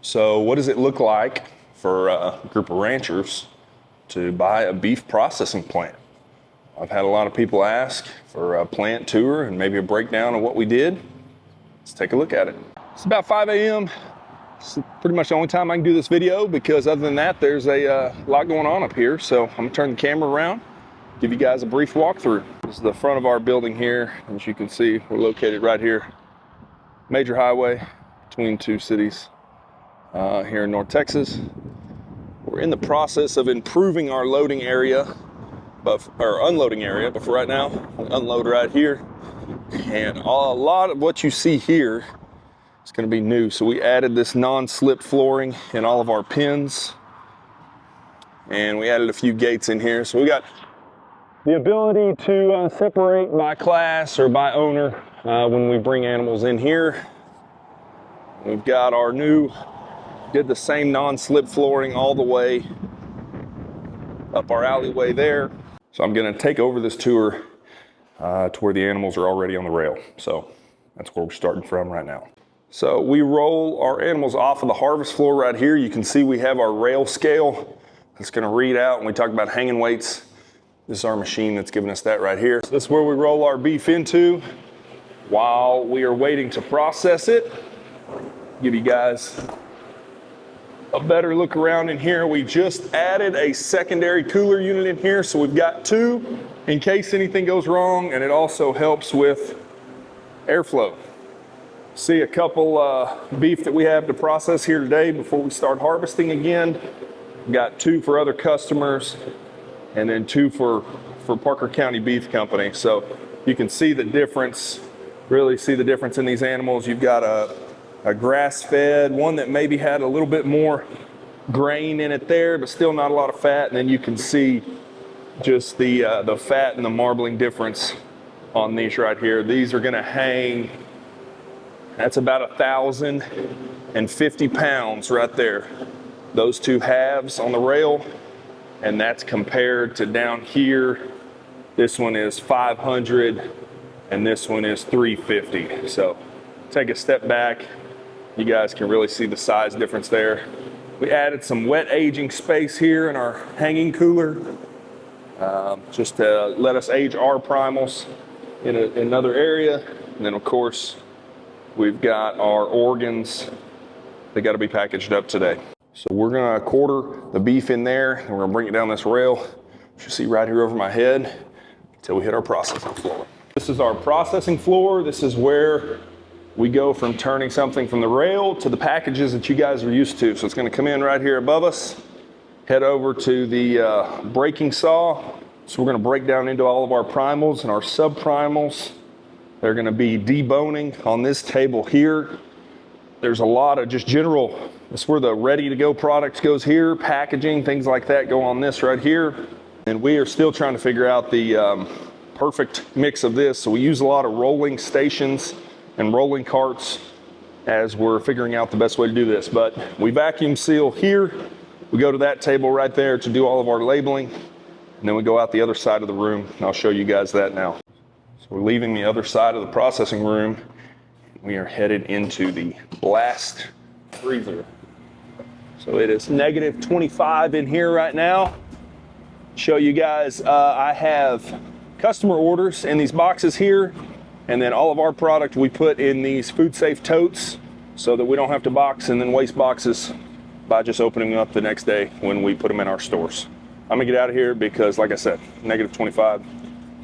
So what does it look like for a group of ranchers to buy a beef processing plant? I've had a lot of people ask for a plant tour and maybe a breakdown of what we did. Let's take a look at it. It's about 5 a.m. It's pretty much the only time I can do this video because other than that, there's a lot going on up here. So I'm gonna turn the camera around, give you guys a brief walkthrough. This is the front of our building here. As you can see, we're located right here. Major highway between two cities here in North Texas. We're in the process of improving our loading area, or unloading area, but for right now, we unload right here. And a lot of what you see here is going to be new. So we added this non-slip flooring in all of our pens, and we added a few gates in here. So we got the ability to separate by class or by owner when we bring animals in here. We've got our new, did the same non-slip flooring all the way up our alleyway there. So I'm going to take over this tour to where the animals are already on the rail. So that's where we're starting from right now. So we roll our animals off of the harvest floor right here. You can see we have our rail scale that's going to read out when we talk about hanging weights. This is our machine that's giving us that right here. So this is where we roll our beef into while we are waiting to process it. Give you guys a better look around in here. We just added a secondary cooler unit in here, so we've got two in case anything goes wrong, and it also helps with airflow. See a couple beef that we have to process here today before we start harvesting again. We've got two for other customers, and then two for Parker County Beef Company. So you can see the difference, really see the difference in these animals. You've got a grass-fed, one that maybe had a little bit more grain in it there, but still not a lot of fat. And then you can see just the fat and the marbling difference on these right here. These are gonna hang, that's about 1,050 pounds right there. Those two halves on the rail, and that's compared to down here. This one is 500 and this one is 350. So take a step back. You guys can really see the size difference there. We added some wet aging space here in our hanging cooler, just to let us age our primals in another area. And then of course, we've got our organs. They got to be packaged up today. So we're gonna quarter the beef in there, and we're gonna bring it down this rail, which you see right here over my head, until we hit our processing floor. This is our processing floor. This is where we go from turning something from the rail to the packages that you guys are used to. So it's gonna come in right here above us, head over to the breaking saw. So we're gonna break down into all of our primals and our subprimals. They're gonna be deboning on this table here. There's a lot of just general, that's where the ready to go products goes here, packaging, things like that go on this right here. And we are still trying to figure out the perfect mix of this. So we use a lot of rolling stations and rolling carts as we're figuring out the best way to do this. But we vacuum seal here. We go to that table right there to do all of our labeling. And then we go out the other side of the room, and I'll show you guys that now. So we're leaving the other side of the processing room. We are headed into the blast freezer. So it is negative 25 in here right now. Show you guys, I have customer orders in these boxes here, and then all of our product we put in these food safe totes so that we don't have to box and then waste boxes by just opening them up the next day when we put them in our stores. I'm gonna get out of here because, like I said, negative 25,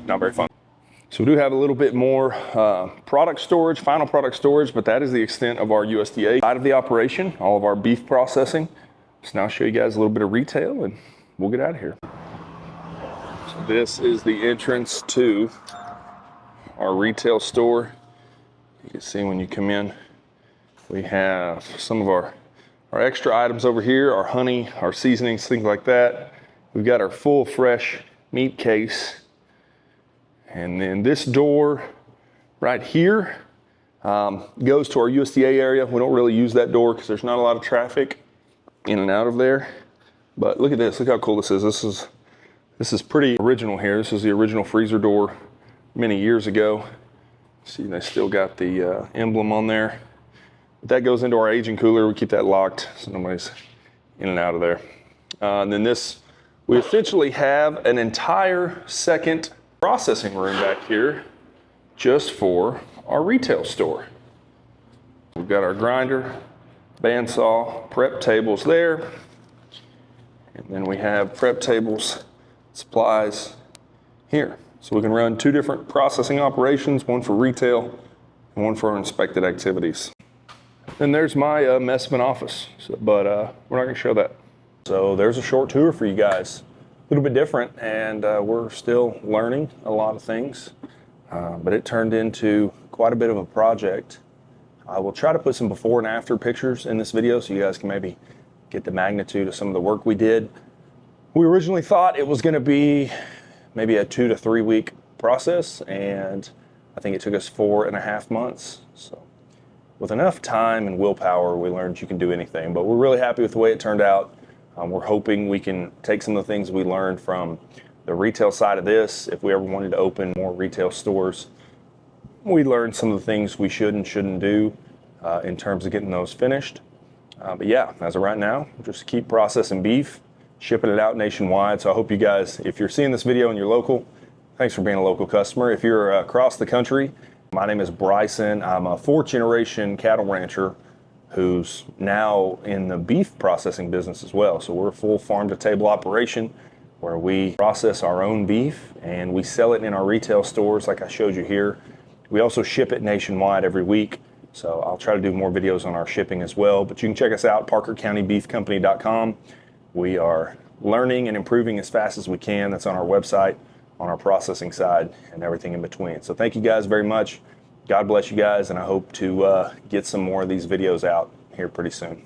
not very fun. So we do have a little bit more product storage, final product storage, but that is the extent of our USDA side of the operation, all of our beef processing. So now I'll show you guys a little bit of retail and we'll get out of here. So this is the entrance to our retail store. You can see when you come in, we have some of our extra items over here, our honey, our seasonings, things like that. We've got our full fresh meat case. And then this door right here goes to our USDA area. We don't really use that door because there's not a lot of traffic in and out of there. But look at this, look how cool this is. This is pretty original here. This is the original freezer door many years ago. See, they still got the emblem on there. That goes into our aging cooler. We keep that locked so nobody's in and out of there. And then this, we essentially have an entire second processing room back here just for our retail store. We've got our grinder, bandsaw, prep tables there. And then we have prep tables, supplies here. So we can run 2 different processing operations, one for retail and one for our inspected activities. Then there's my messman office, but we're not gonna show that. So there's a short tour for you guys. A little bit different, and we're still learning a lot of things, but it turned into quite a bit of a project. I will try to put some before and after pictures in this video so you guys can maybe get the magnitude of some of the work we did. We originally thought it was gonna be maybe a 2 to 3 week process, and I think it took us 4.5 months. So with enough time and willpower, we learned you can do anything, but we're really happy with the way it turned out. We're hoping we can take some of the things we learned from the retail side of this. If we ever wanted to open more retail stores, we learned some of the things we should and shouldn't do in terms of getting those finished. But yeah, as of right now, just keep processing beef, shipping it out nationwide. So I hope you guys, if you're seeing this video and you're local, thanks for being a local customer. If you're across the country, my name is Bryson. I'm a 4th generation cattle rancher who's now in the beef processing business as well. So we're a full farm to table operation where we process our own beef and we sell it in our retail stores like I showed you here. We also ship it nationwide every week. So I'll try to do more videos on our shipping as well, but you can check us out, parkercountybeefcompany.com. We are learning and improving as fast as we can. That's on our website, on our processing side, and everything in between. So thank you guys very much. God bless you guys, and I hope to get some more of these videos out here pretty soon.